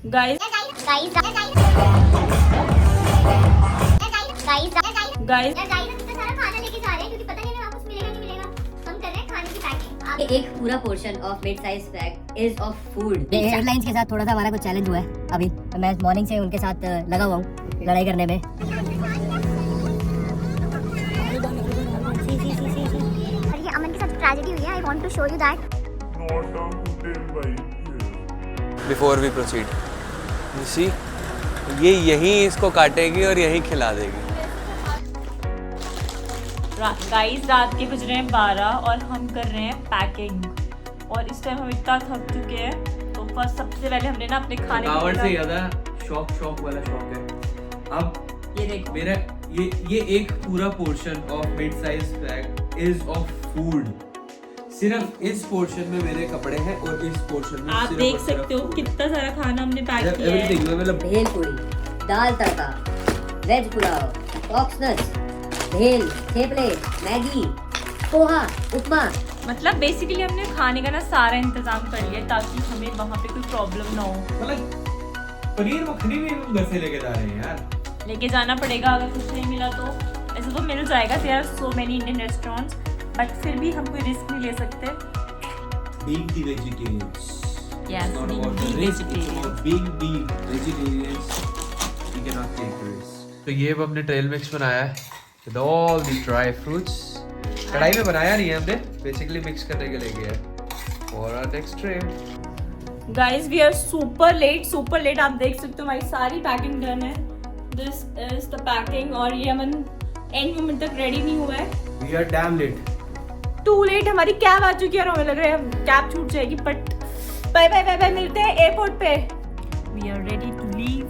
Guys एक पूरा portion of mid size bag is of food. Airlines के साथ थोड़ा सा हमारा कुछ चैलेंज हुआ है अभी, तो मैं मॉर्निंग से उनके साथ लगा हुआ हूँ लड़ाई करने में। ये अमन के साथ ट्रेजेडी हुई है। I want to show you that. Before we proceed, you see, ये यहीं इसको काटेगी और यहीं खिला देगी। गाइस रात के बज रहे हैं 12 और हम कर रहे हैं पैकिंग। और इस टाइम हम इतना थक चुके हैं, तो फर्स्ट सबसे पहले हमने ना अपने खाने थकावट से ज्यादा शौक वाला शौक है। अब ये देखो, मेरा ये एक पूरा portion of mid size bag is of food. सिर्फ इस पोर्शन में मेरे कपड़े हैं और इस पोर्शन में आप देख सकते हो कितना सारा खाना हमने पैक किया है। भेल पूरी, दाल तड़का, वेज पुलाव, ऑक्सनट्स, भेल, थेपले, मैगी, पोहा, उपमा। मतलब बेसिकली हमने खाने का ना सारा इंतजाम कर लिया ताकि हमें वहाँ पे कोई प्रॉब्लम ना हो। मतलब पनीर मखनी भी हम घर से लेके जा रहे हैं यार। लेके जाना पड़ेगा, अगर कुछ नहीं मिला तो। ऐसे तो मिल जाएगा, there are so many Indian restaurants, but फिर भी हम कोई रिस्क नहीं ले सकते। Being the vegetarians. Yes, Not being about the the risk, it's vegetarians. about being the vegetarians. We cannot take risk. तो ये अब हमने ट्रेल मिक्स बनाया है with all the dry fruits. कढ़ाई में बनाया नहीं है हमने, बेसिकली मिक्स करने के लिए किया है। For our next tray. Guys we are super late. आप देख सकते हो हमारी सारी पैकिंग डन है। दिस इज द पैकिंग, और ये हम एंड मोमेंट तक रेडी नहीं हुआ है। We are damn late. Too late, हमारी कैब आ चुकी है और हमें लग रहा है कैब छूट जाएगी, बट बाय मिलते हैं एयरपोर्ट पे। We are ready to leave.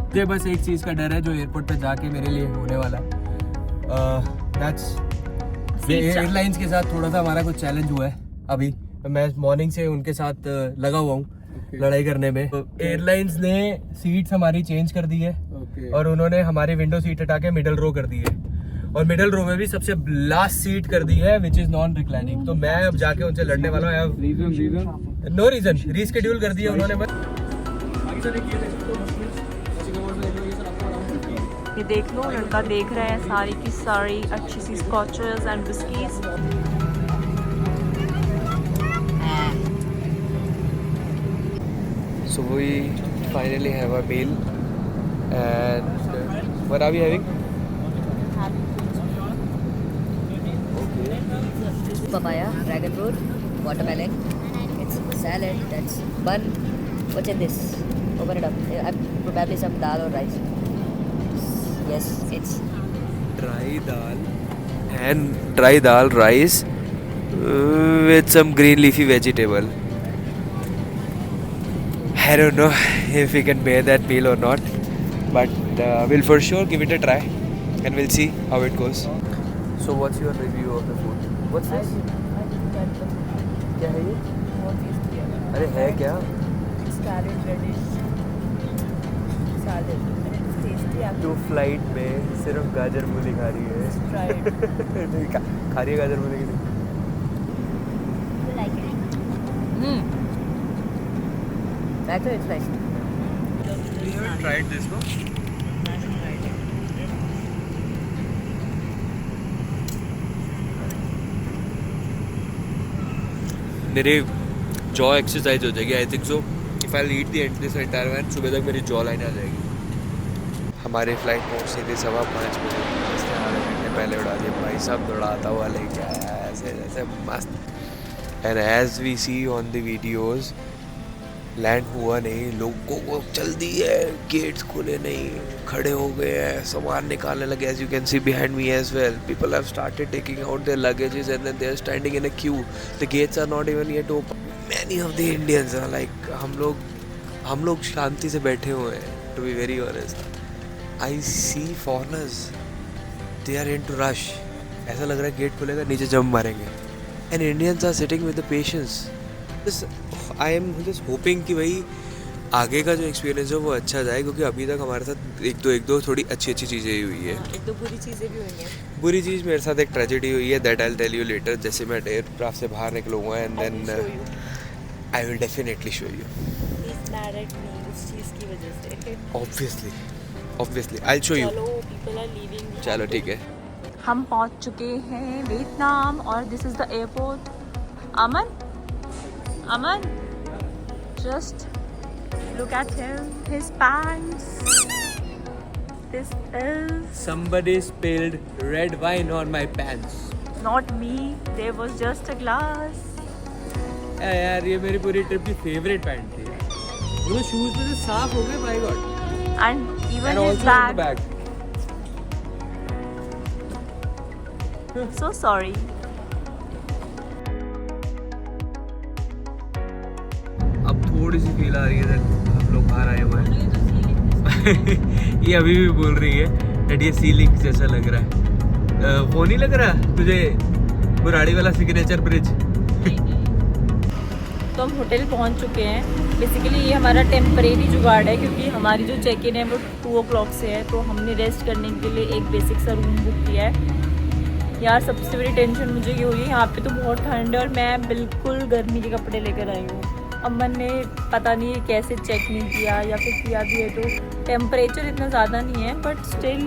मुझे बस एक चीज का डर है जो एयरपोर्ट पे जाके मेरे लिए होने वाला है। दैट्स एयरलाइंस के साथ थोड़ा सा हमारा कुछ चैलेंज हुआ है अभी। मैं मॉर्निंग से उनके साथ लगा हुआ हूँ लड़ाई करने में। एयरलाइंस ने सीट्स हमारी चेंज कर दी है और उन्होंने हमारी विंडो सीट हटा के मिडल रो कर दी है, और मिडल रो में भी सबसे लास्ट सीट कर दी है विच इज नॉन रिक्लाइनिंग। तो मैं अब जाके उनसे लड़ने वाला हूँ। नो रीजन, रीस्केड्यूल कर दिया उन्होंने। ये देख लो, लड़का देख रहा है सारी की सारी अच्छी सी scotches and biscuits. So we finally have a meal, and what are we having? Papaya, dragon fruit, watermelon. It's salad. That's bun. What's in this? Open it up. Probably some dal or rice. Yes, it's Dry dal rice with some green leafy vegetable. I don't know if we can bear that meal or not, but we'll for sure give it a try and we'll see how it goes. So what's your review of the food? What's this? क्या है ये? अरे है क्या? तो flight में सिर्फ गाजर मूली खा रही है। नहीं, खा रही है गाजर मूली की नहीं। actually it's nice. You haven't tried this, no? मेरे जॉ एक्सरसाइज हो जाएगी। I think so if I eat this entire one, सुबह तक मेरी जॉ लाइन आ जाएगी। हमारी फ्लाइट पहुंचनी थी 5:15 बजे, इसने आधे घंटे पहले उड़ा दिया। भाई साहब दौड़ाता हुआ लेके आया ऐसे जैसे मस्त। And as we see on the videos, land हुआ नहीं, लोगों को जल्दी है, गेट्स खुले नहीं, खड़े हो गए हैं, सामान निकालने लगे। As you can see behind me as well, people have started taking out their luggages and then they are standing in a queue. The gates are not even yet open. Many of the Indians are like, हम लोग शांति से बैठे हुए हैं। To be very honest, I see foreigners, they are in too rush. ऐसा लग रहा है गेट खुलेगा, नीचे जंप मारेंगे। And Indians are sitting with the patience. I am just hoping कि भाई आगे का जो एक्सपीरियंस है वो अच्छा जाए, क्योंकि अभी तक हमारे साथ एक दो थोड़ी अच्छी चीज़ें ही हुई है। एक दो बुरी चीज़ें भी हुई हैं। बुरी चीज़ मेरे साथ एक ट्रेजेडी हुई है, that I will tell you later. जैसे मैं एयरक्राफ्ट से बाहर निकलूँगा and then I will definitely show you. mad at me उस चीज़ की वजह से. Obviously I show you. चलो, people are leaving. चलो ठीक है. हम पहुंच चुके हैं वियतनाम और this is the airport. Aman, just look at him, his pants. This is Somebody spilled red wine on my pants. not me. There was just a glass. यार ये मेरी पूरी ट्रिप की फेवरेट पैंट थी. वो shoes में से साफ हो गए. My God. And even And his also on the bag. back. So sorry. अब थोड़ी सी फील आ रही है that हम लोग बाहर आए हुए हैं. ये अभी भी बोल रही है that ये सी लिंक जैसा लग रहा है. वो नहीं लग रहा तुझे बुराड़ी वाला सिग्नेचर ब्रिज? तो हम होटल पहुंच चुके हैं. बेसिकली ये हमारा टेम्परेरी जुगाड़ है क्योंकि हमारी जो चेक इन है वो 2 o'clock से है. तो हमने रेस्ट करने के लिए एक बेसिक सा रूम बुक किया है. यार सबसे बड़ी टेंशन मुझे ये हो रही है, यहाँ पे तो बहुत ठंड है और मैं बिल्कुल गर्मी के कपड़े लेकर आई हूँ. अमन ने पता नहीं कैसे चेक नहीं किया या फिर किया भी है. तो टेम्परेचर इतना ज़्यादा नहीं है बट स्टिल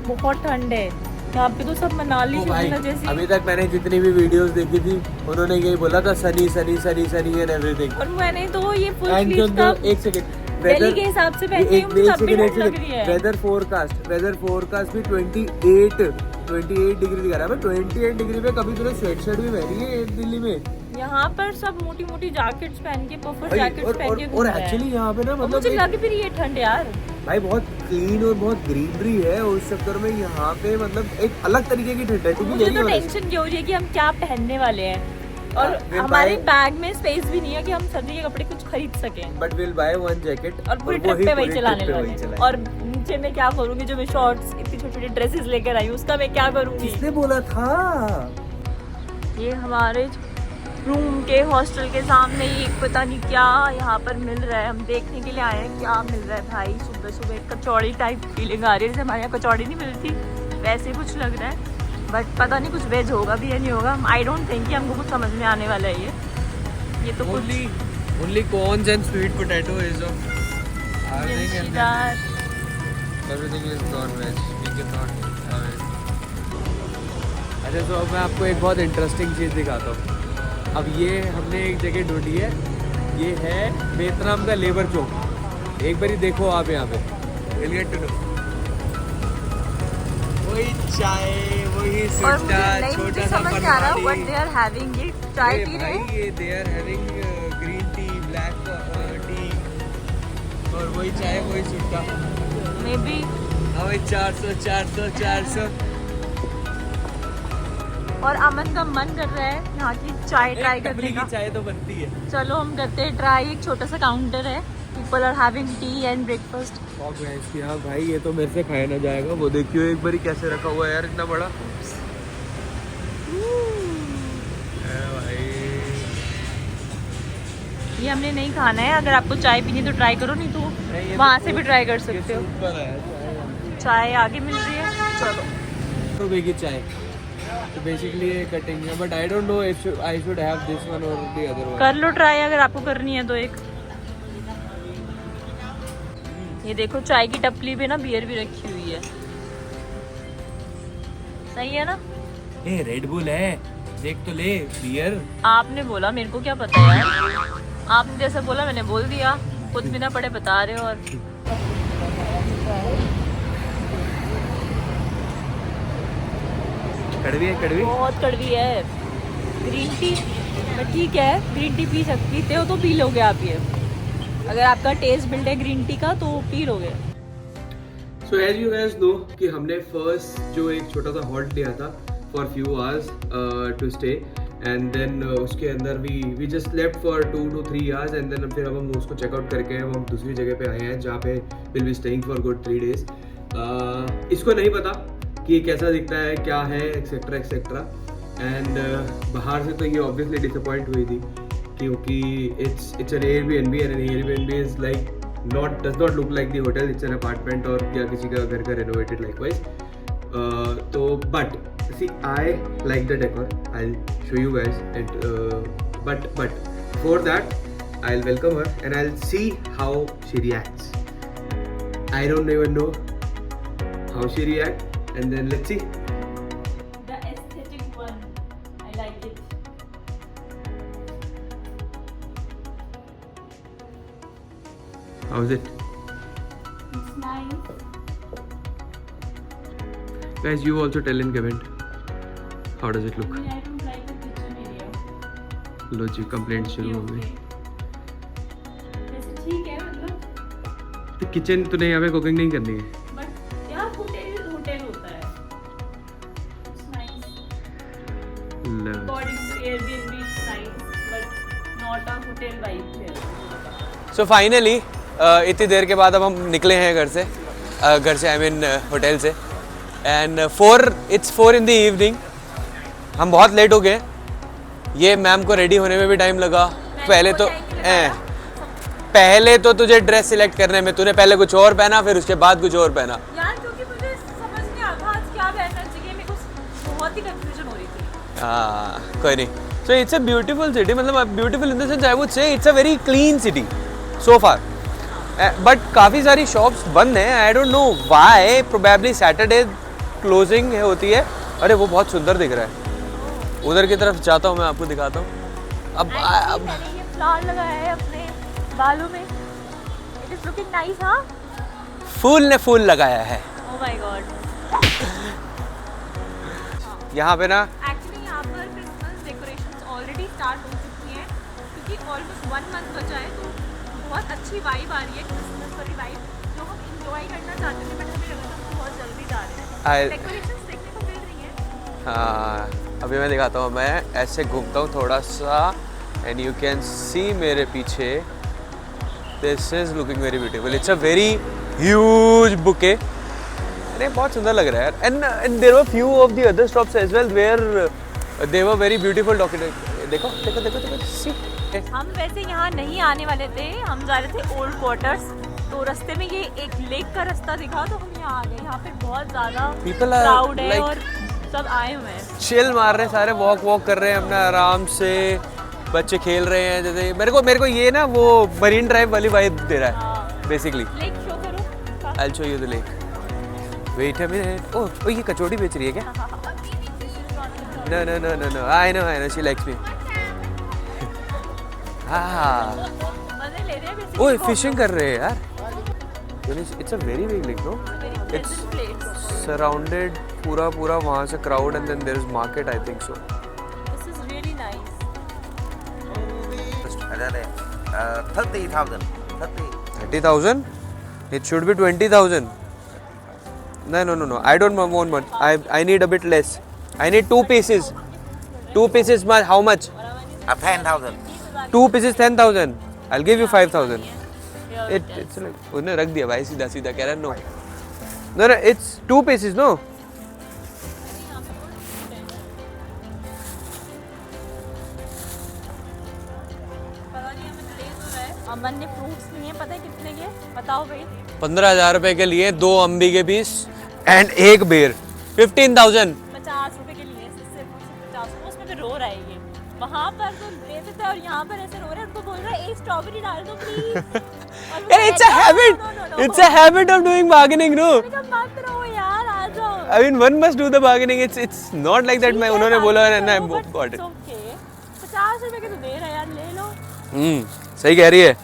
बहुत ठंड है यहाँ पे. तो सब मनाली शिमला जैसी. अभी तक मैंने जितनी भी वीडियोस देखी थी उन्होंने यही बोला था सनी सनी सनी सनी एंड एवरीथिंग. और मैंने तो ये फुल स्लीव का एक सेकंड दिल्ली के हिसाब से पहनती हूँ, मुझे तब भी ठंड लग रही है. वेदर फोरकास्ट भी 28 डिग्री दिखा रहा है. 28 डिग्री पे कभी तूने स्वेटशर्ट भी पहनी है दिल्ली में? यहाँ पर सब मोटी मोटी जैकेट्स पहन के पफर जैकेट्स पहन के और घूम रहे हैं. एक्चुअली यहाँ पे ना और मतलब मुझे लग भी रही है ठंड यार. भाई बहुत क्लीन और बहुत ग्रीनरी है. उस चक्कर में यहाँ पे मतलब एक अलग तरीके की ठंड है. मुझे तो टेंशन ये हो रही है कि हम क्या पहनने वाले हैं और हमारे बैग में स्पेस भी नहीं है कि हम सर्दी के कपड़े कुछ खरीद सकें. But will by one jacket और पूरी ट्रिप पे वही चलाने वाले. और नीचे मैं क्या करूंगी जो मैं शॉर्ट्स इतनी छोटी छोटी ड्रेसेस लेकर आई हूँ उसका मैं क्या करूंगी? किसने बोला था? ये हमारे रूम के हॉस्टल के सामने ही एक पता नहीं क्या यहाँ पर मिल रहा है. हम देखने के लिए आए हैं क्या मिल रहा है भाई. सुबह सुबह कचौड़ी टाइप फीलिंग आ रही है जैसे हमारे यहाँ कचौड़ी नहीं मिलती वैसे कुछ लग रहा है. बट पता नहीं कुछ वेज होगा भी या नहीं होगा. आई डोंट थिंक कि हमको कुछ समझ में आने वाला है ये तो only corns and sweet potato is of everything is non-veg. We cannot have it. अच्छा तो अब मैं आपको एक बहुत इंटरेस्टिंग चीज़ दिखाता हूँ. अब ये हमने एक जगह ढूंढी है. ये है वियतनाम का लेबर चौक. एक बारी देखो आप यहाँ पे. We'll get to know. वही चाय वही सुट्टा छोटा सा समझ आ रहा व्हाट दे आर हैविंग. ये चाय पी रहे हैं. ये they are having green tea black tea और वही चाय वही सुट्टा. मे बी वही 400. और अमन का मन कर रहा है यहाँ की चाय ट्राई करने का. चाय तो बनती है. चलो हम करते हैं ट्राई. एक छोटा सा काउंटर है. People are having tea and breakfast. हाँ भाई ये तो मेरे से खाया ना जाएगा. वो देखियो एक बारी कैसे रखा हुआ है यार इतना बड़ा. भाई ये हमने नहीं खाना है. अगर आपको चाय पीनी तो ट्राई करो नहीं तो वहाँ से भी ट्राई कर सकते हो. चाय आगे मिल रही है. चलो तो बेगी चाय तो बेसिकली ये कटिंग है. But I don't know if I should have this one और द अदर वन. कर लो ट्राई अगर आपको करनी है तो. एक ये देखो चाय की टपली पे ना बियर भी रखी हुई है. सही है ना? ये रेड बुल है. देख तो ले बियर. आपने बोला मेरे को क्या पता यार. आपने जैसा बोला मैंने बोल दिया. खुद बिना पढ़े बता रहे हो. और कड़वी है. कड़वी बहुत कड़वी है. ग्रीन टी ठीक है. ग्रीन टी पीते हो तो पी लोगे आप. ये अगर आपका टेस्ट बिल्ड है ग्रीन टी का तो पी लोगे. So as you guys know कि हमने फर्स्ट जो एक छोटा सा हॉल्ट लिया था for few hours to stay and then उसके अंदर we just left for 2 to 3 hours and then फिर अब हम उसको चेकआउट करके हम दूसरी जगह पे आए हैं जहाँ पे will be staying for good 3 days. इसको नहीं पता कि कैसा दिखता है क्या है एक्सेट्रा एक्सेट्रा. एंड बाहर से तो ये ऑब्वियसली डिसअपॉइंट हुई थी क्योंकि it's an Airbnb and an Airbnb is like does not look like the hotel. It's an apartment और या किसी का घर का renovated likewise. तो but see I like the decor. I'll show you guys. And but for that I'll welcome her and I'll see how she reacts. I don't even know how she reacts, and then let's see. The aesthetic one, I like it. How's it? It's nice. Guys, you also tell in comment. How does it look? I don't like the kitchen area. लो जी complaint शुरू हो गई. वैसे ठीक है मतलब, तो किचन तूने यहाँ पे कुकिंग नहीं करनी है. बट यार होटल होता है. It's nice. Low. According to Airbnb, it's nice, but not a hotel vibe here. So finally इतनी देर के बाद अब हम निकले हैं घर से आई मीन होटल से. And it's 4 in the evening. हम बहुत लेट हो गए. ये मैम को रेडी होने में भी टाइम लगा. पहले तो तुझे ड्रेस सिलेक्ट करने में तूने पहले कुछ और पहना, फिर उसके बाद कुछ और पहना. यार क्योंकि मुझे समझ नहीं आता आज क्या पहनना चाहिए, मेरे को बहुत ही कंफ्यूजन हो रही थी. हाँ कोई नहीं. So it's a beautiful city. मतलब beautiful in the sense I would say it's a very clean city so far. But काफ़ी सारी शॉप्स बंद हैं. I don't know why. Probably Saturday closing होती है. अरे वो बहुत सुंदर दिख रहा है. उधर की तरफ जाता हूँ, मैं आपको दिखाता हूँ. अब मैंने ये फ्लावर लगाया है अपने बालों में. It is looking nice. हाँ, फूल ने फूल लगाया है. Oh my God. यहाँ पे ना एक्चुअली यहाँ पर क्रिसमस डेकोरेशंस ऑलरेडी स्टार्ट हो चुकी हैं, क्योंकि ऑलमोस्ट 1 month बचा है. तो बहुत अच्छी वाइब आ रही है, क्रिसमस वाली वाइब जो हम इंजॉय करना चाहते थे, बट हमें लगा था हम बहुत जल्दी जा रहे हैं. डेकोरेशंस देखने को मिल रही हैं. हाँ अभी मैं दिखाता हूँ. मैं ऐसे घूमता हूँ थोड़ा सा एंड यू कैन सी मेरे पीछे. This is looking very beautiful. It's a very huge bouquet. अरे बहुत सुंदर लग रहा है यार. And there were few of the other shops as well where they were very beautiful. देखो देखो देखो देखो सी. हम वैसे यहाँ नहीं आने वाले थे, हम जा रहे थे ओल्ड क्वार्टर्स. तो रास्ते में ये एक लेक का रास्ता दिखा तो हम यहाँ आ गए. यहाँ पे बहुत ज़्यादा People are क्राउड है like- और सब आए हुए हैं. चिल मार रहे हैं सारे. वॉक कर रहे हैं अपना आराम से. बच्चे खेल रहे हैं. जैसे मेरे को ये ना वो मरीन ड्राइव वाली वाइब दे रहा है बेसिकली. लेक शो करो. I will show you the lake. Wait a minute. Oh ये कचौड़ी बेच रही है क्या? No. I know. She likes me. हाँ. मजे ले रहे हैं basically. ओह फिशिंग कर रहे हैं यार. It's a very big lake, no? Very It's pleasant place. surrounded पूरा वहाँ से crowd and then there is market, I think so. This is really nice. 30,000. 30,000? It should be 20,000. No. I don't want much. I need a bit less. I need 2 pieces. 2 pieces, how much? 10,000. 2 pieces 10,000. I'll give you 5,000. It's like उसने रख दिया भाई सीधा कह रहा no. No, it's 2 pieces, no? अमन ने fruits लिए, पता है कितने के? बताओ भाई. 15,000 रुपए के लिए 2 अम्बी के पीस एंड 1 बेर. 15,000. 50 रुपए के लिए सिर्फ 50. उसमें तो रो रहा है ये. वहाँ पर तो लेते थे और यहाँ पर ऐसे रो रहे हैं. उनको बोल रहा है एक स्ट्रॉबेरी डाल दो please. It's a habit. It's a habit of doing bargaining, no? मत रो यार, आ जाओ. I mean, one must do the bargaining. It's not like that. मैं उन्होंने बोला and I got it. 50 रुपए के तो दे रहा है यार, ले लो. सही कह रही है.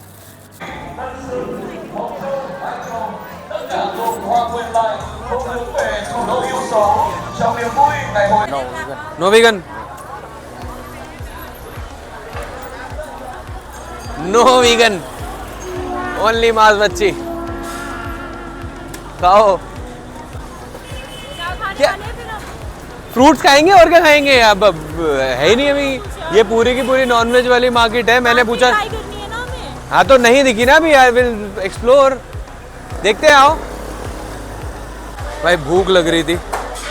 No vegan. No vegan. Only मांस मच्छी. खाओ. क्या? फ्रूट्स खाएंगे और क्या खाएंगे. अब है ही नहीं अभी. ये पूरी की पूरी नॉनवेज वाली मार्केट है. मैंने पूछा. हाँ तो नहीं दिखी ना अभी. I will explore. देखते आओ. भाई भूख लग रही थी.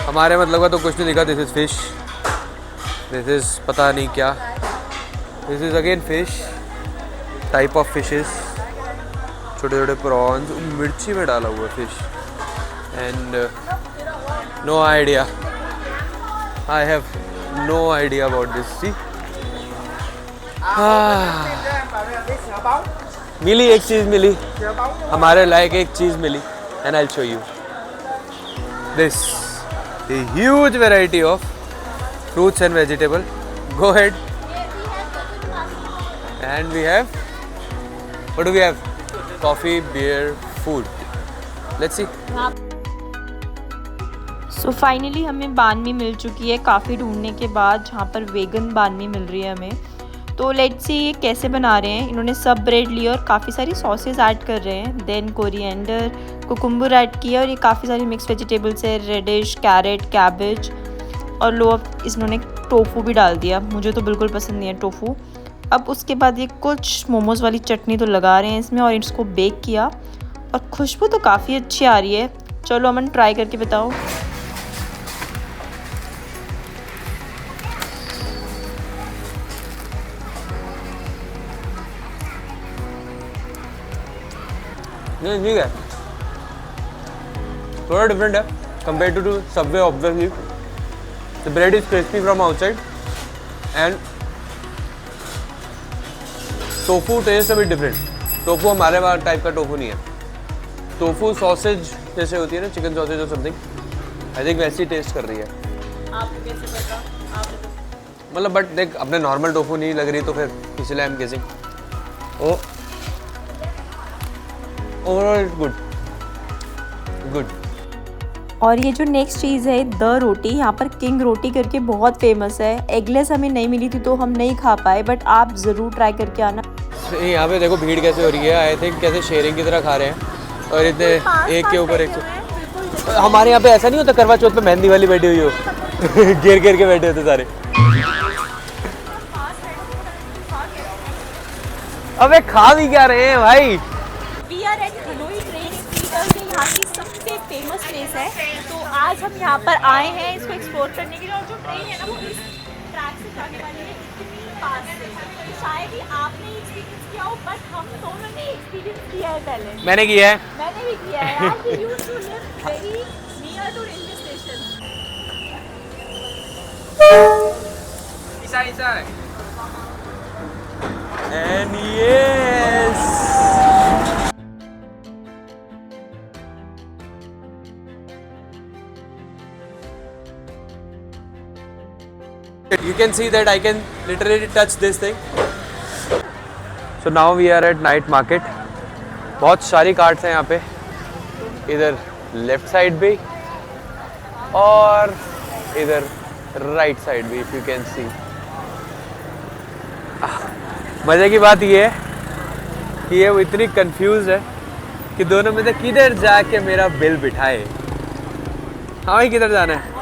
हमारे मतलब का तो कुछ नहीं दिखा. This is fish. This is पता नहीं क्या. This is again fish. Type of fishes. छोटे छोटे प्रॉन्स मिर्ची में डाला हुआ fish. And no idea. I have no idea about this. See मिली, एक चीज़ मिली, हमारे लायक एक चीज़ मिली, and I will show you this the huge variety of fruits and vegetable. Go ahead. And we have, what do we have? Coffee, beer, food. Let's see. So finally हमें बान मी मिल चुकी है काफ़ी ढूंढने के बाद, जहाँ पर वेगन बान मी मिल रही है हमें। तो लेट्स सी ये कैसे बना रहे हैं। इन्होंने सब ब्रेड ली और काफ़ी सारी सॉसेज ऐड कर रहे हैं, देन कोरिएंडर, कुकुम्बर ऐड किया, और ये काफ़ी सारी मिक्स वेजिटेबल्स है, रेडिश, कैरेट, कैबेज, और लो अब इन्होंने टोफू भी डाल दिया। मुझे तो बिल्कुल पसंद नहीं है टोफू। अब उसके बाद ये कुछ मोमोज़ वाली चटनी तो लगा रहे हैं इसमें, और इसको बेक किया, और खुशबू तो काफ़ी अच्छी आ रही है। चलो अमन ट्राई करके बताओ। नहीं ठीक है, थोड़ा डिफरेंट है compare to Subway obviously. The bread is crispy from outside and tofu taste a bit different. Tofu हमारे वहाँ टाइप का टोफू नहीं है। टोफू सॉसेज जैसे होती है ना, चिकन सॉसेज और समथिंग, आई थिंक वैसी टेस्ट कर रही है। आपको कैसे पता? मतलब बट देख, अपने नॉर्मल टोफू नहीं लग रही तो फिर इसलिए I am guessing. Oh overall it's good good. और ये जो नेक्स्ट चीज़ है द रोटी, यहाँ पर किंग रोटी करके बहुत फेमस है। एगलेस हमें नहीं मिली थी तो हम नहीं खा पाए, बट आप ज़रूर ट्राई करके आना। यहाँ पे देखो भीड़ कैसे हो रही है, आई थिंक कैसे शेयरिंग की तरह खा रहे हैं, और इतने एक के ऊपर एक। हमारे यहाँ पे ऐसा नहीं होता करवा चौथ पे मेहंदी वाली बैठी हुई हो घेर घेर के बैठे होते सारे। अबे खा भी क्या रहे हैं भाई। We are at Hanoi train station, जो यहाँ की सबसे फेमस प्लेस है। तो आज हम यहाँ पर आए हैं इसको एक्सप्लोर करने के लिए, और जो ट्रेन है ना वो इस ट्रैक से जाने वाली है, इतनी पास से। तो शायद ही आपने एक्सपीरियंस किया हो, बट हम दोनों ने एक्सपीरियंस किया है पहले। मैंने किया है, मैंने भी किया है यार। We used to live very near to railway station. And yes you can see that I can literally touch this thing. So now we are at night market. बहुत सारी कार्ट्स हैं यहाँ पे, इधर लेफ्ट साइड भी और इधर right side भी, if you can see. मज़े की बात ये है कि ये वो इतनी कंफ्यूज है कि दोनों में से किधर जाके मेरा बिल बिठाए। हाँ भाई किधर जाना है?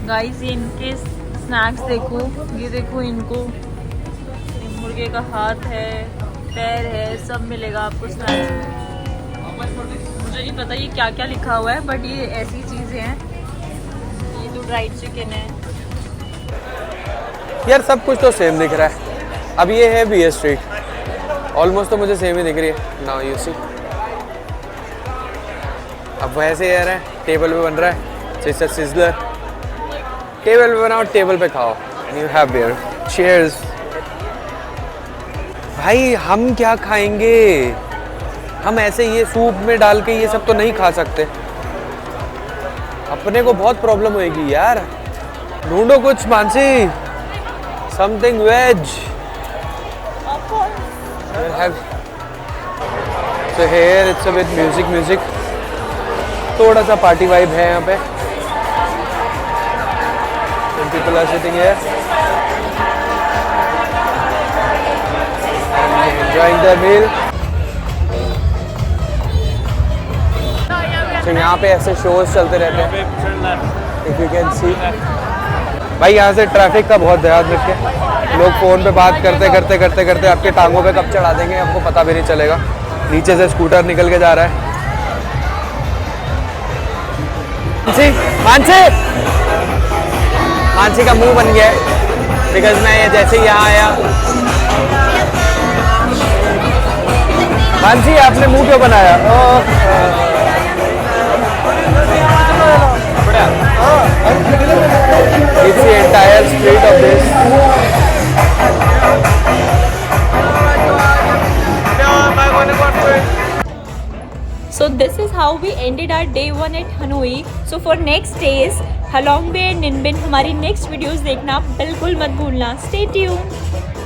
गाइस ये इनके स्नैक्स देखो, ये देखो इनको, मुर्गे का हाथ है, पैर है, सब मिलेगा आपको स्नैक्स में। मुझे नहीं पता ये क्या क्या लिखा हुआ है, बट ये ऐसी चीज़ें हैं। ये तो ड्राइड चिकन है। यार सब कुछ तो सेम दिख रहा है। अब ये है BS स्ट्रीट, ऑलमोस्ट तो मुझे सेम ही दिख रही है। नाउ यू सी, अब वैसे यार है, टेबल पे बन रहा है सिज़लर, टेबल पे बनाओ, टेबल पे खाओ, and you have beer. Cheers. भाई हम क्या खाएंगे, हम ऐसे ये सूप में डाल के ये सब तो नहीं खा सकते, अपने को बहुत प्रॉब्लम होएगी यार। ढूंढो कुछ मानसी, something veg. So here it's a bit music, थोड़ा सा पार्टी वाइब है यहाँ पे। People are sitting here and enjoying their meal. तो यहाँ पे ऐसे शोज चलते रहते हैं, if you can see। भाई यहाँ से ट्रैफिक का बहुत ध्यान रखें, लोग फ़ोन पे बात करते करते आपके टांगों पे कब चढ़ा देंगे आपको पता भी नहीं चलेगा। नीचे से स्कूटर निकल के जा रहा है। मानसी का मुंह बन गया है। बिकॉज मैं जैसे ही यहाँ आया। मानसी आपने मुंह क्यों बनाया? It's the entire street of this. So this is how we ended our day 1 at Hanoi. So for next days, Halong Bay and Ninh Binh हमारी next videos देखना बिल्कुल मत भूलना. Stay tuned.